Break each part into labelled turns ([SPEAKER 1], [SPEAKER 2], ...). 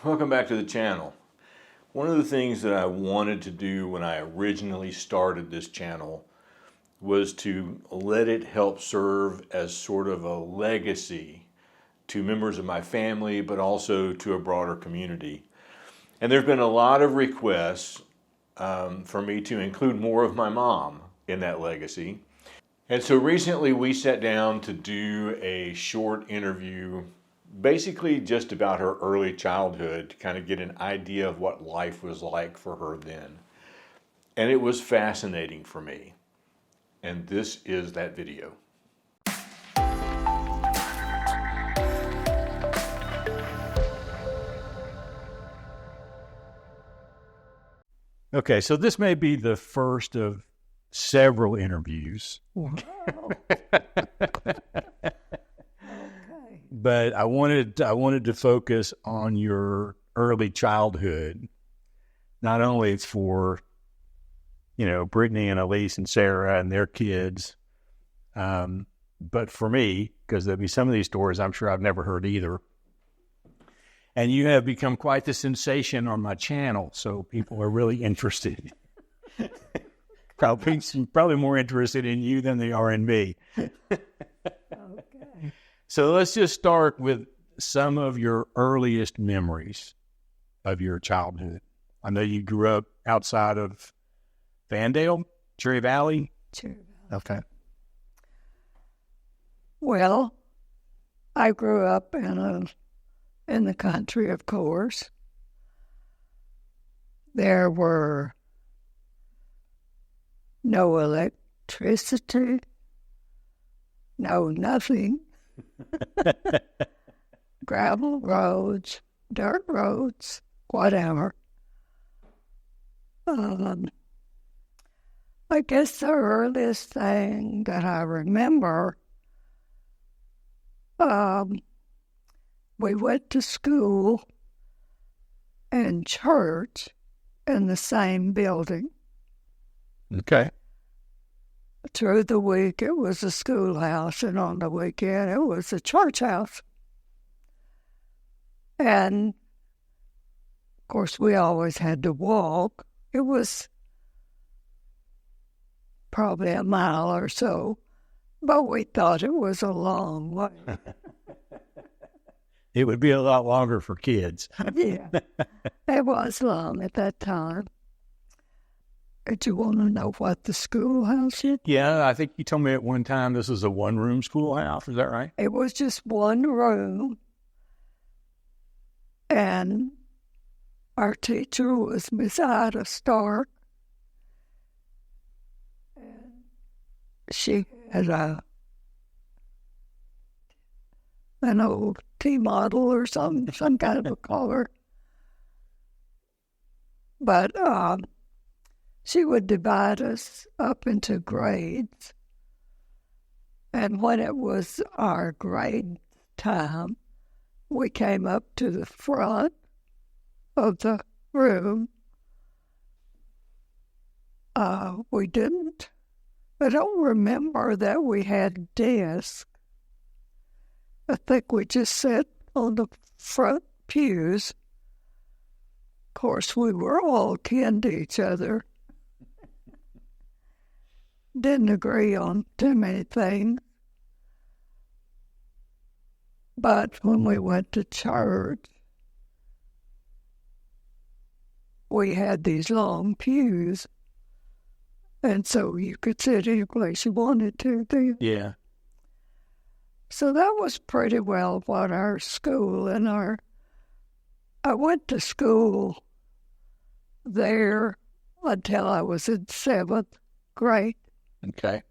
[SPEAKER 1] Welcome back to the channel. One of the things that I wanted to do when I originally started this channel was to let it help serve as sort of a legacy to members of my family, but also to a broader community. And there's been a lot of requests for me to include more of my mom in that legacy. And so recently we sat down to do a short interview, basically just about her early childhood, to kind of get an idea of what life was like for her then. And it was fascinating for me. And this is that video.
[SPEAKER 2] Okay, so this may be the first of several interviews.
[SPEAKER 3] Wow.
[SPEAKER 2] But I wanted to focus on your early childhood, not only for, Brittany and Elise and Sarah and their kids, but for me, because there'll be some of these stories I'm sure I've never heard either. And you have become quite the sensation on my channel, so people are really interested. Probably more interested in you than they are in me.
[SPEAKER 3] Okay.
[SPEAKER 2] So let's just start with some of your earliest memories of your childhood. I know you grew up outside of Vandale, Cherry Valley.
[SPEAKER 3] Cherry Valley.
[SPEAKER 2] Okay.
[SPEAKER 3] Well, I grew up in the country, of course. There were no electricity, no nothing. Gravel roads, dirt roads, whatever. I guess the earliest thing that I remember, we went to school and church in the same building.
[SPEAKER 2] Okay.
[SPEAKER 3] Through the week, it was a schoolhouse, and on the weekend, it was a church house. And, of course, we always had to walk. It was probably a mile or so, but we thought it was a long way.
[SPEAKER 2] It would be a lot longer for kids.
[SPEAKER 3] Yeah, it was long at that time. Did you want to know what the schoolhouse is?
[SPEAKER 2] Yeah, I think you told me at one time this was a one-room schoolhouse. Is that right?
[SPEAKER 3] It was just one room, and our teacher was Miss Ida Stark. And she had an old T-model or some kind of a car. But she would divide us up into grades. And when it was our grade time, we came up to the front of the room. I don't remember that we had desks. I think we just sat on the front pews. Of course, we were all kin to each other. Didn't agree on too many things. But when we went to church, we had these long pews, and so you could sit any place you wanted to then.
[SPEAKER 2] Yeah.
[SPEAKER 3] So that was pretty well what our school and I went to school there until I was in 7th grade.
[SPEAKER 2] Okay.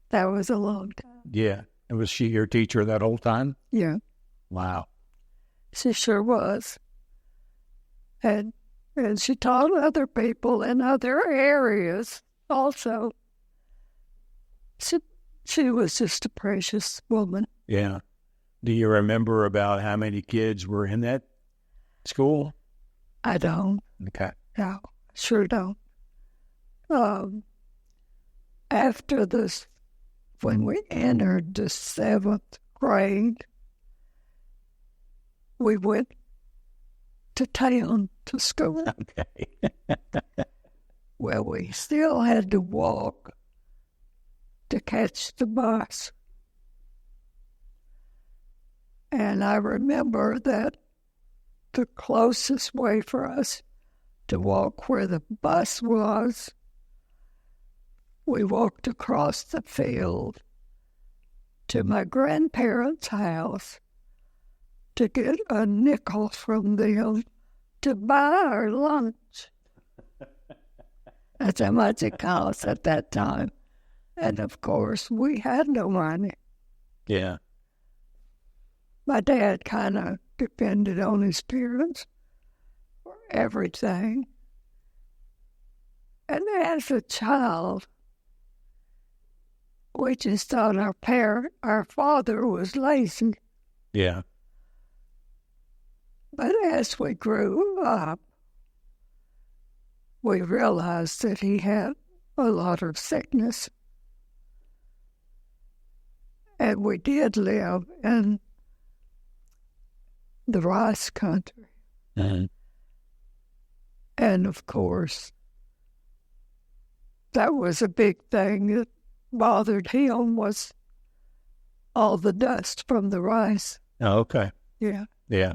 [SPEAKER 3] That was a long time.
[SPEAKER 2] Yeah. And was she your teacher that whole time?
[SPEAKER 3] Yeah,
[SPEAKER 2] Wow.
[SPEAKER 3] she sure was. And she taught other people in other areas also. She was just a precious woman.
[SPEAKER 2] Yeah. Do you remember about how many kids were in that school?
[SPEAKER 3] I don't.
[SPEAKER 2] Okay.
[SPEAKER 3] No, sure don't. After this, when we entered the 7th grade, we went to town to school.
[SPEAKER 2] Okay.
[SPEAKER 3] Well, we still had to walk to catch the bus. And I remember that the closest way for us to walk where the bus was, we walked across the field to my grandparents' house to get a nickel from them to buy our lunch. That's how much it cost at that time. And of course, we had no money.
[SPEAKER 2] Yeah.
[SPEAKER 3] My dad kind of depended on his parents for everything. And as a child, we just thought our father was lazy.
[SPEAKER 2] Yeah.
[SPEAKER 3] But as we grew up, we realized that he had a lot of sickness. And we did live in the rice country.
[SPEAKER 2] Mm-hmm.
[SPEAKER 3] And of course, that was a big thing that bothered him, was all the dust from the rice.
[SPEAKER 2] Oh, okay.
[SPEAKER 3] Yeah.
[SPEAKER 2] Yeah.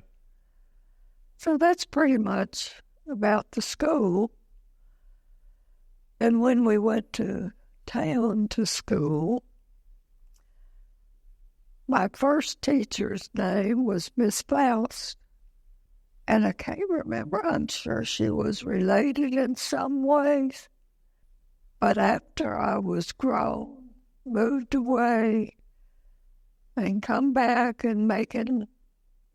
[SPEAKER 3] So that's pretty much about the school. And when we went to town to school, my first teacher's name was Miss Faust. And I can't remember. I'm sure she was related in some ways. But after I was grown, moved away, and come back and making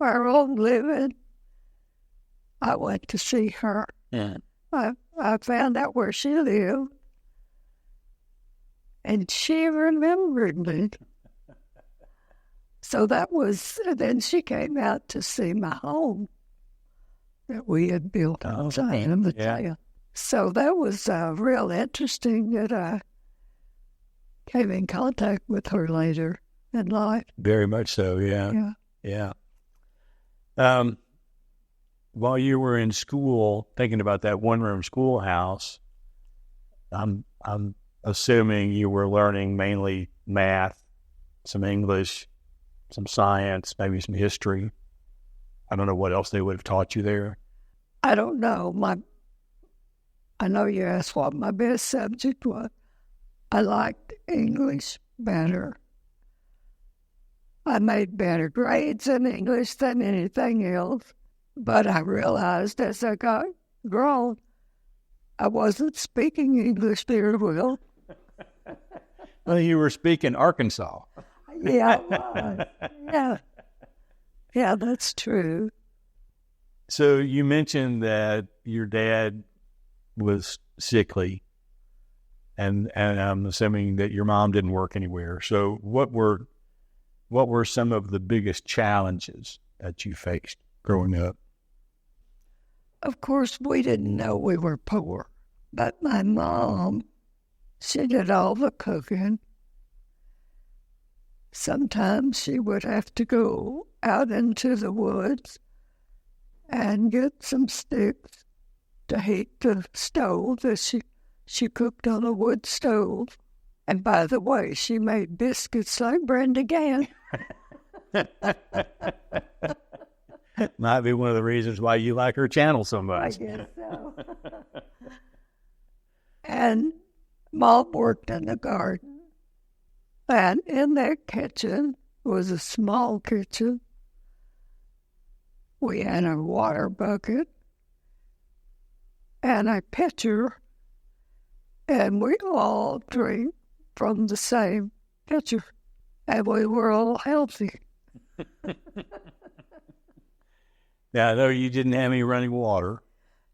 [SPEAKER 3] our own living, I went to see her.
[SPEAKER 2] Yeah.
[SPEAKER 3] I found out where she lived, and she remembered me. So that was, then she came out to see my home that we had built outside of the town. So that was real interesting that I came in contact with her later in life.
[SPEAKER 2] Very much so, yeah.
[SPEAKER 3] Yeah.
[SPEAKER 2] Yeah. While you were in school, thinking about that one-room schoolhouse, I'm assuming you were learning mainly math, some English, some science, maybe some history. I don't know what else they would have taught you there.
[SPEAKER 3] I don't know. I know you asked what my best subject was. I liked English better. I made better grades in English than anything else. But I realized as I got grown, I wasn't speaking English very well.
[SPEAKER 2] Well, you were speaking Arkansas.
[SPEAKER 3] Yeah, I was. Yeah. Yeah, that's true.
[SPEAKER 2] So you mentioned that your dad was sickly, and I'm assuming that your mom didn't work anywhere. So what were some of the biggest challenges that you faced growing up?
[SPEAKER 3] Of course, we didn't know we were poor, but my mom, she did all the cooking. Sometimes she would have to go out into the woods and get some sticks to heat the stove that she cooked on a wood stove. And by the way, she made biscuits like Brenda Gann.
[SPEAKER 2] Might be one of the reasons why you like her channel so much.
[SPEAKER 3] I guess so. And Mom worked in the garden. And in that kitchen was a small kitchen. We had a water bucket and a pitcher, and we all drank from the same pitcher, and we were all healthy.
[SPEAKER 2] Now, I know you didn't have any running water.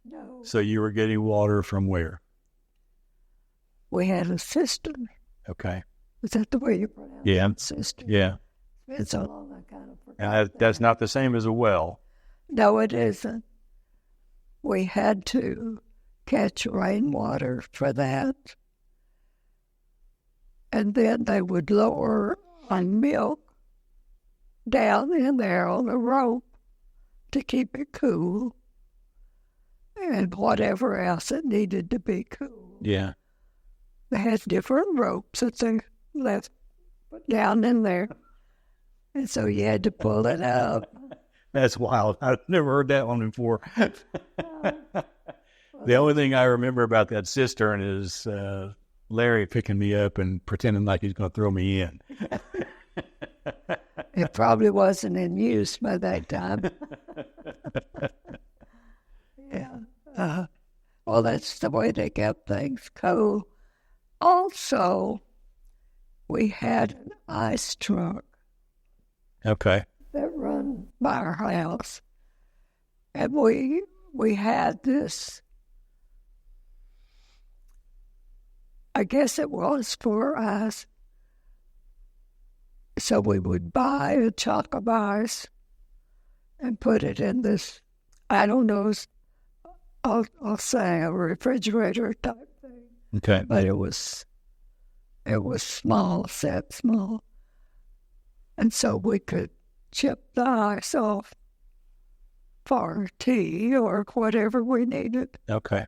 [SPEAKER 3] No.
[SPEAKER 2] So you were getting water from where?
[SPEAKER 3] We had a cistern.
[SPEAKER 2] Okay.
[SPEAKER 3] Is that the way you pronounce
[SPEAKER 2] Yeah.
[SPEAKER 3] it? Cistern.
[SPEAKER 2] Yeah.
[SPEAKER 3] It's so long I kind of forgot.
[SPEAKER 2] That's not the same as a well.
[SPEAKER 3] No, it isn't. We had to catch rainwater for that. And then they would lower our milk down in there on a rope to keep it cool. and whatever else that needed to be cooled.
[SPEAKER 2] Yeah.
[SPEAKER 3] They had different ropes that they left down in there. And so you had to pull it up.
[SPEAKER 2] That's wild. I've never heard that one before. The only thing I remember about that cistern is Larry picking me up and pretending like he's going to throw me in.
[SPEAKER 3] It probably wasn't in use by that time. Yeah. Well, that's the way they kept things cool. Also, we had an ice truck
[SPEAKER 2] Okay.
[SPEAKER 3] that run by our house. And we had this, I guess it was for us. So we would buy a chunk of ice and put it in this, I don't know, I'll say a refrigerator type thing.
[SPEAKER 2] Okay.
[SPEAKER 3] But it was small, set small. And so we could chip the ice off for tea or whatever we needed.
[SPEAKER 2] Okay.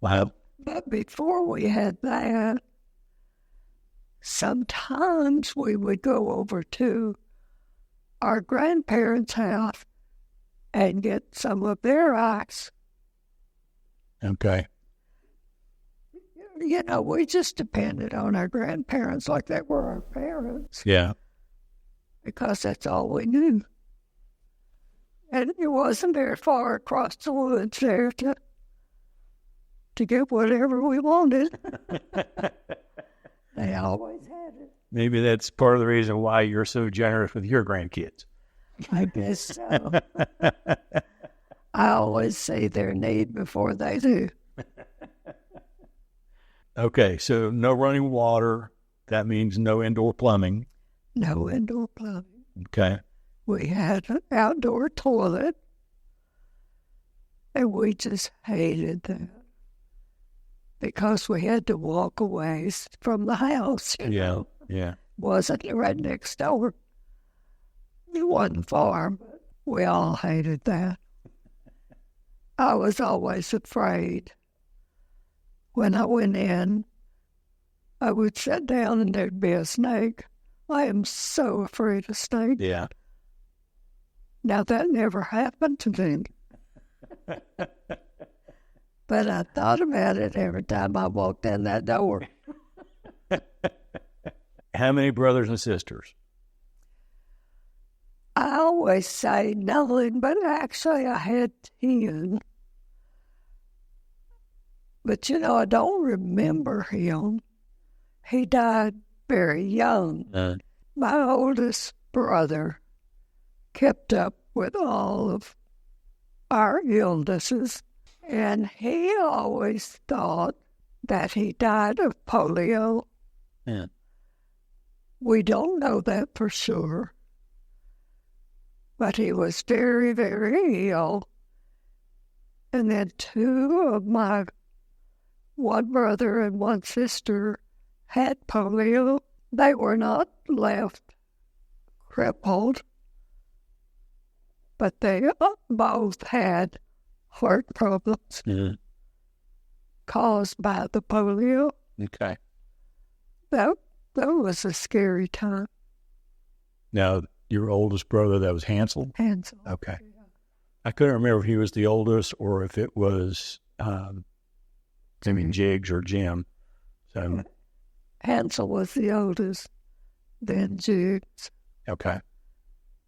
[SPEAKER 2] Wow.
[SPEAKER 3] But before we had that, sometimes we would go over to our grandparents' house and get some of their ice.
[SPEAKER 2] Okay.
[SPEAKER 3] You know, we just depended on our grandparents like they were our parents
[SPEAKER 2] Yeah.
[SPEAKER 3] because that's all we knew. And it wasn't very far across the woods there to get whatever we wanted. They always had it.
[SPEAKER 2] Maybe that's part of the reason why you're so generous with your grandkids.
[SPEAKER 3] I guess so. I always see their need before they do.
[SPEAKER 2] Okay, so no running water. That means no indoor plumbing.
[SPEAKER 3] No indoor plumbing.
[SPEAKER 2] Okay.
[SPEAKER 3] We had an outdoor toilet, and we just hated that because we had to walk away from the house.
[SPEAKER 2] Yeah. Yeah.
[SPEAKER 3] Wasn't right next door. It wasn't far, but we all hated that. I was always afraid. When I went in, I would sit down and there'd be a snake. I am so afraid of snakes.
[SPEAKER 2] Yeah.
[SPEAKER 3] Now, that never happened to me. But I thought about it every time I walked in that door.
[SPEAKER 2] How many brothers and sisters?
[SPEAKER 3] I always say 9, but actually I had 10. But, you know, I don't remember him. He died very young. My oldest brother kept up with all of our illnesses, and he always thought that he died of polio.
[SPEAKER 2] Yeah.
[SPEAKER 3] We don't know that for sure, but he was very, very ill. And then 2 of my one brother and one sister had polio. They were not left crippled, but they both had heart problems caused by the polio.
[SPEAKER 2] Okay.
[SPEAKER 3] That was a scary time.
[SPEAKER 2] Now, your oldest brother, that was Hansel?
[SPEAKER 3] Hansel.
[SPEAKER 2] Okay. I couldn't remember if he was the oldest or if it was Jiggs or Jim. So,
[SPEAKER 3] Hansel was the oldest, then Jiggs,
[SPEAKER 2] okay.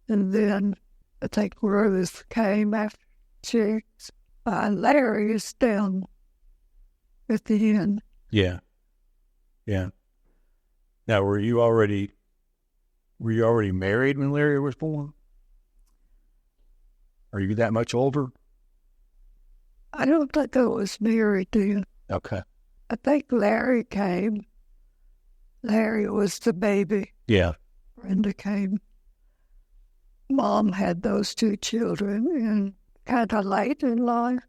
[SPEAKER 3] and then I think Rose came after Jiggs. Larry is down at the end.
[SPEAKER 2] Yeah. Yeah. Now, were you already married when Larry was born? Are you that much older?
[SPEAKER 3] I don't think I was married then.
[SPEAKER 2] Okay.
[SPEAKER 3] I think Larry came. Larry was the baby.
[SPEAKER 2] Yeah.
[SPEAKER 3] Brenda came. Mom had those 2 children and kind of late in life.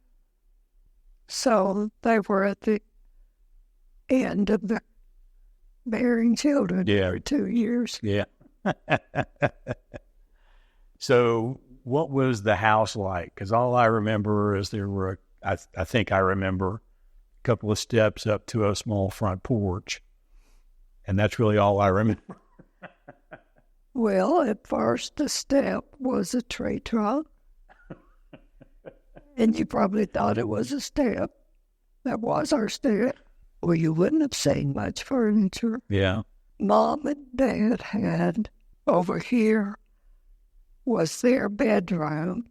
[SPEAKER 3] So they were at the end of the bearing children
[SPEAKER 2] Yeah.
[SPEAKER 3] for 2 years.
[SPEAKER 2] Yeah. So what was the house like? Because all I remember is there were, I think I remember a couple of steps up to a small front porch. And that's really all I remember.
[SPEAKER 3] Well, at first the step was a tree trunk. And you probably thought it was a step. That was our step. Well, you wouldn't have seen much furniture.
[SPEAKER 2] Yeah.
[SPEAKER 3] Mom and Dad had, over here was their bedroom.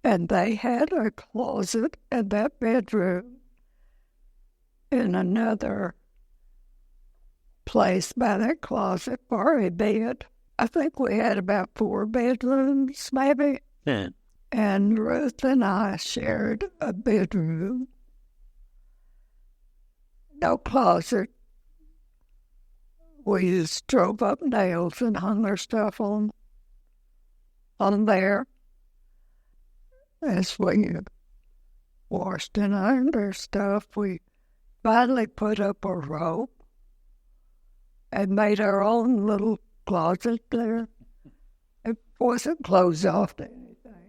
[SPEAKER 3] And they had a closet in that bedroom and another place by that closet for a bed. I think we had about 4 bedrooms, maybe.
[SPEAKER 2] Yeah.
[SPEAKER 3] And Ruth and I shared a bedroom. No closet. We just drove up nails and hung our stuff on there. As we washed and ironed our stuff, we finally put up a rope and made our own little closet there. It wasn't closed off to anything.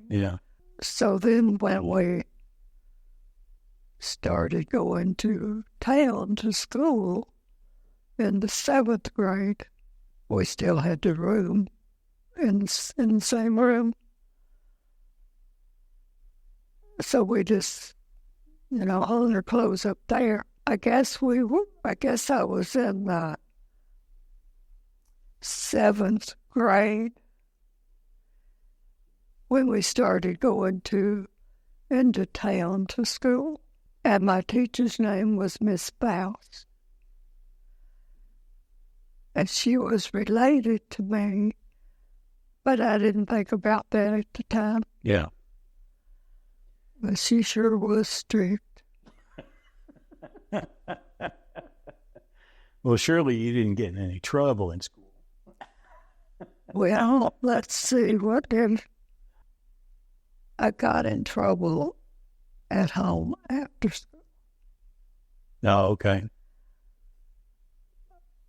[SPEAKER 2] Yeah.
[SPEAKER 3] So then when we started going to town to school in the 7th grade, we still had the room in the same room. So we just, hung our clothes up there. I guess I was in the 7th grade when we started going into town to school. And my teacher's name was Miss Bouse. And she was related to me, but I didn't think about that at the time.
[SPEAKER 2] Yeah.
[SPEAKER 3] But she sure was strict.
[SPEAKER 2] Well, surely you didn't get in any trouble in school.
[SPEAKER 3] Well, let's see, what did I got in trouble at home after school?
[SPEAKER 2] Oh, okay.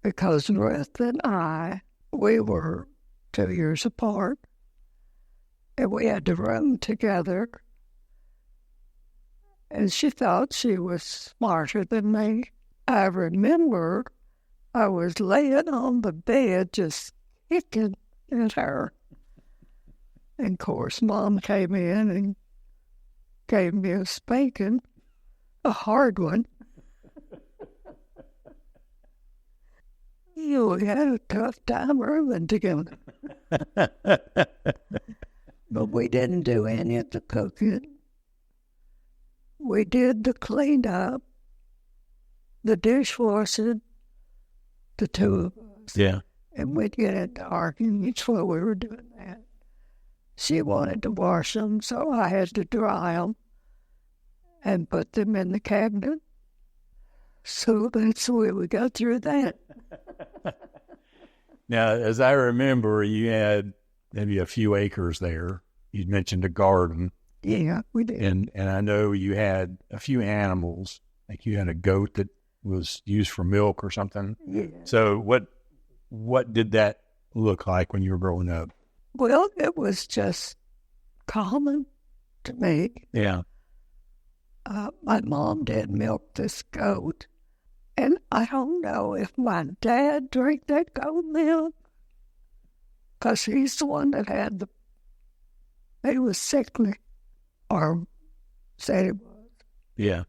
[SPEAKER 3] Because Ruth and I, we were 2 years apart, and we had to room together. And she thought she was smarter than me. I remember I was laying on the bed just kicking at her. And of course, Mom came in and gave me a spanking, a hard one. We had a tough time rooming together. But we didn't do any of the cooking. We did the cleanup, the dishwashing, the 2 of us.
[SPEAKER 2] Yeah.
[SPEAKER 3] And we'd get into arguments while we were doing that. She wanted to wash them, so I had to dry them and put them in the cabinet. So that's the way we got through that.
[SPEAKER 2] Now, as I remember, you had maybe a few acres there. You mentioned a garden.
[SPEAKER 3] Yeah, we did.
[SPEAKER 2] And I know you had a few animals. Like you had a goat that was used for milk or something.
[SPEAKER 3] Yeah.
[SPEAKER 2] So what did that look like when you were growing up?
[SPEAKER 3] Well, it was just common to me.
[SPEAKER 2] Yeah.
[SPEAKER 3] My mom did milk this goat. And I don't know if my dad drank that goat milk, because he's the one that had he was sickly, or said he was.
[SPEAKER 2] Yeah.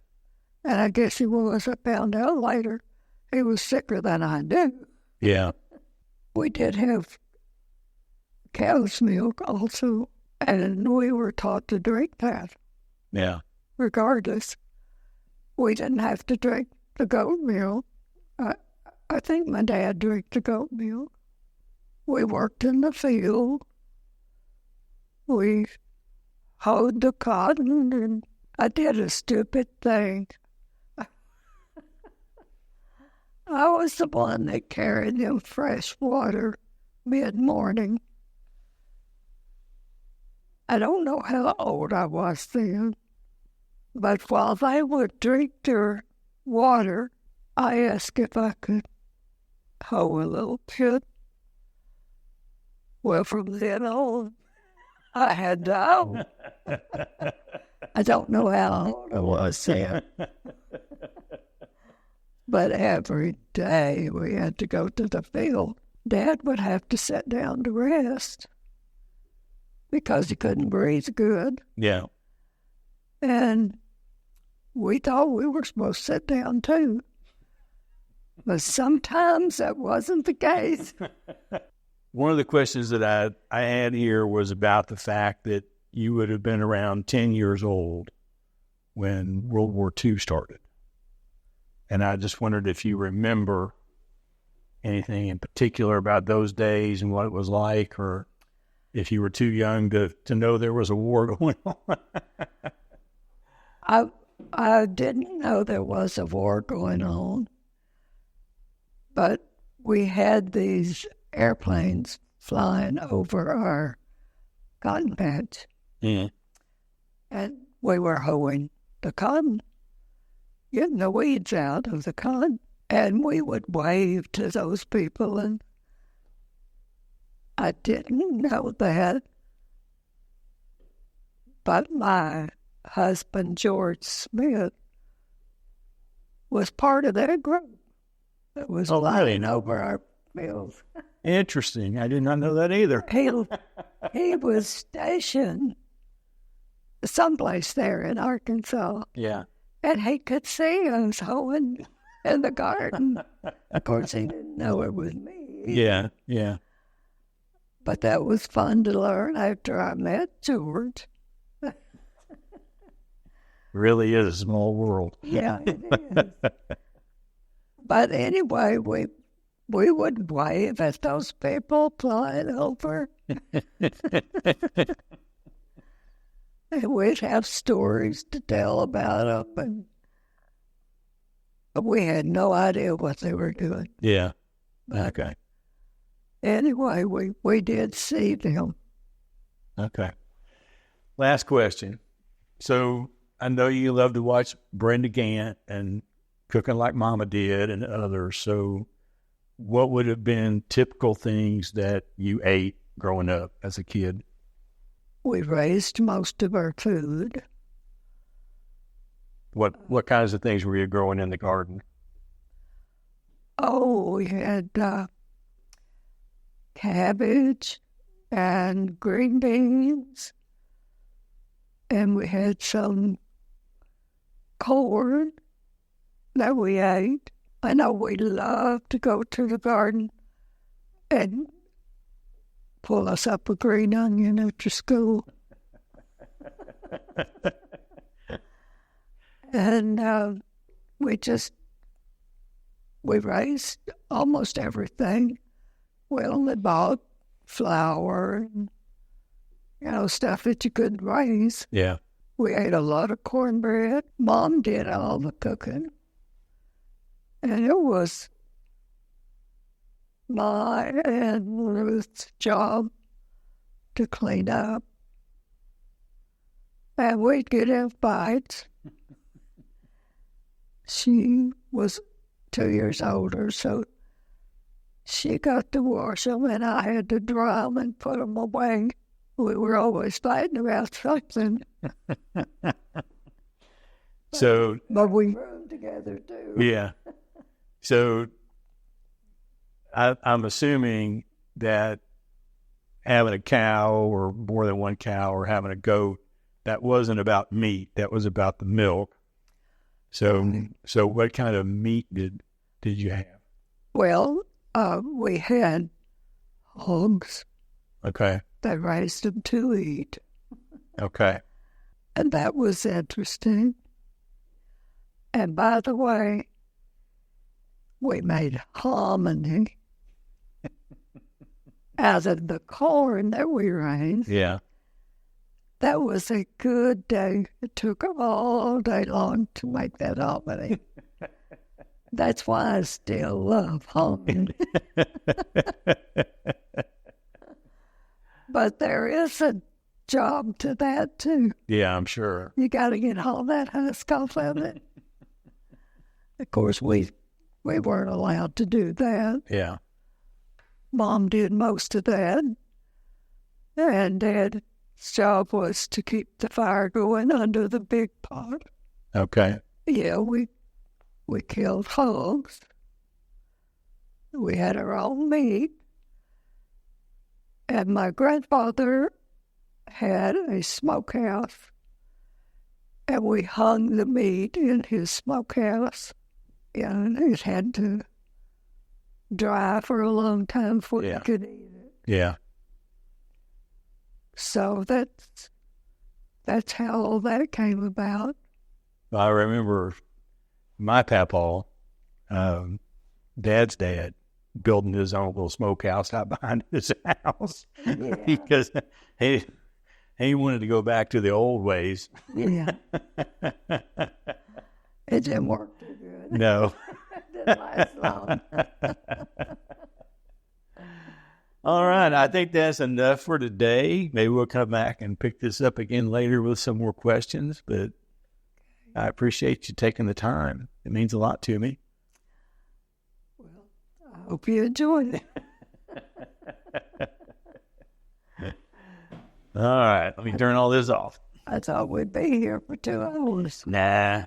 [SPEAKER 3] And I guess he was. I found out later he was sicker than I knew.
[SPEAKER 2] Yeah.
[SPEAKER 3] We did have cow's milk also, and we were taught to drink that.
[SPEAKER 2] Yeah.
[SPEAKER 3] Regardless, we didn't have to drink the goat milk. I think my dad drank the goat milk. We worked in the field. We hoed the cotton, and I did a stupid thing. I was the one that carried them fresh water mid-morning. I don't know how old I was then, but while they would drink their water, I asked if I could hoe a little bit. Well, from then on, I had to. I don't know how old I was then. But every day we had to go to the field. Dad would have to sit down to rest because he couldn't breathe good.
[SPEAKER 2] Yeah.
[SPEAKER 3] And we thought we were supposed to sit down too. But sometimes that wasn't the case.
[SPEAKER 2] One of the questions that I had here was about the fact that you would have been around 10 years old when World War II started. And I just wondered if you remember anything in particular about those days and what it was like, or if you were too young to know there was a war going on.
[SPEAKER 3] I didn't know there was a war going on, but we had these airplanes flying over our cotton patch.
[SPEAKER 2] Yeah.
[SPEAKER 3] And we were hoeing the cotton, getting the weeds out of the cotton. And we would wave to those people, and I didn't know that. But my husband, George Smith, was part of that group that was flying over our fields.
[SPEAKER 2] Interesting. I did not know that either.
[SPEAKER 3] He was stationed someplace there in Arkansas.
[SPEAKER 2] Yeah.
[SPEAKER 3] And he could see us hoeing in the garden. Of course, he didn't know it was me.
[SPEAKER 2] Yeah, yeah.
[SPEAKER 3] But that was fun to learn after I met George.
[SPEAKER 2] Really is a small world.
[SPEAKER 3] Yeah, it is. But anyway, we would wave at those people flying over. And we'd have stories to tell about them. But we had no idea what they were doing.
[SPEAKER 2] Yeah.
[SPEAKER 3] But
[SPEAKER 2] Okay.
[SPEAKER 3] anyway, we did see them.
[SPEAKER 2] Okay. Last question. So I know you love to watch Brenda Gant and Cooking Like Mama Did and others. So what would have been typical things that you ate growing up as a kid?
[SPEAKER 3] We raised most of our food.
[SPEAKER 2] What kinds of things were you growing in the garden?
[SPEAKER 3] Oh, we had cabbage and green beans, and we had some corn that we ate. I know we loved to go to the garden and pull us up a green onion after school. And we raised almost everything. We only bought flour and, stuff that you couldn't raise.
[SPEAKER 2] Yeah.
[SPEAKER 3] We ate a lot of cornbread. Mom did all the cooking. And it was my and Ruth's job to clean up. And we'd get in fights. She was 2 years older, so she got to wash them, and I had to dry them and put them away. We were always fighting about something. But we roomed together, too.
[SPEAKER 2] Yeah. So I'm assuming that having a cow or more than one cow or having a goat, that wasn't about meat. That was about the milk. So what kind of meat did you have?
[SPEAKER 3] Well, we had hogs.
[SPEAKER 2] Okay.
[SPEAKER 3] They raised them to eat.
[SPEAKER 2] Okay.
[SPEAKER 3] And that was interesting. And by the way, we made hominy out of the corn that we raised.
[SPEAKER 2] Yeah.
[SPEAKER 3] That was a good day. It took all day long to make that hominy. That's why I still love hominy. But there is a job to that, too.
[SPEAKER 2] Yeah, I'm sure.
[SPEAKER 3] You got to get all that husk off of it. Of course, we weren't allowed to do that.
[SPEAKER 2] Yeah.
[SPEAKER 3] Mom did most of that. And Dad job was to keep the fire going under the big pot.
[SPEAKER 2] Okay.
[SPEAKER 3] Yeah, we killed hogs. We had our own meat. And my grandfather had a smokehouse, and we hung the meat in his smokehouse, and it had to dry for a long time before you could eat it.
[SPEAKER 2] Yeah.
[SPEAKER 3] So that's how all that came about.
[SPEAKER 2] I remember my papaw, Dad's dad, building his own little smokehouse out behind his house because he wanted to go back to the old ways.
[SPEAKER 3] Yeah. It didn't work too good.
[SPEAKER 2] No.
[SPEAKER 3] It didn't last long.
[SPEAKER 2] All right. I think that's enough for today. Maybe we'll come back and pick this up again later with some more questions, but I appreciate you taking the time. It means a lot to me.
[SPEAKER 3] Well, I hope you enjoyed it.
[SPEAKER 2] All right. Let me turn all this off.
[SPEAKER 3] I thought we'd be here for 2 hours.
[SPEAKER 2] Nah.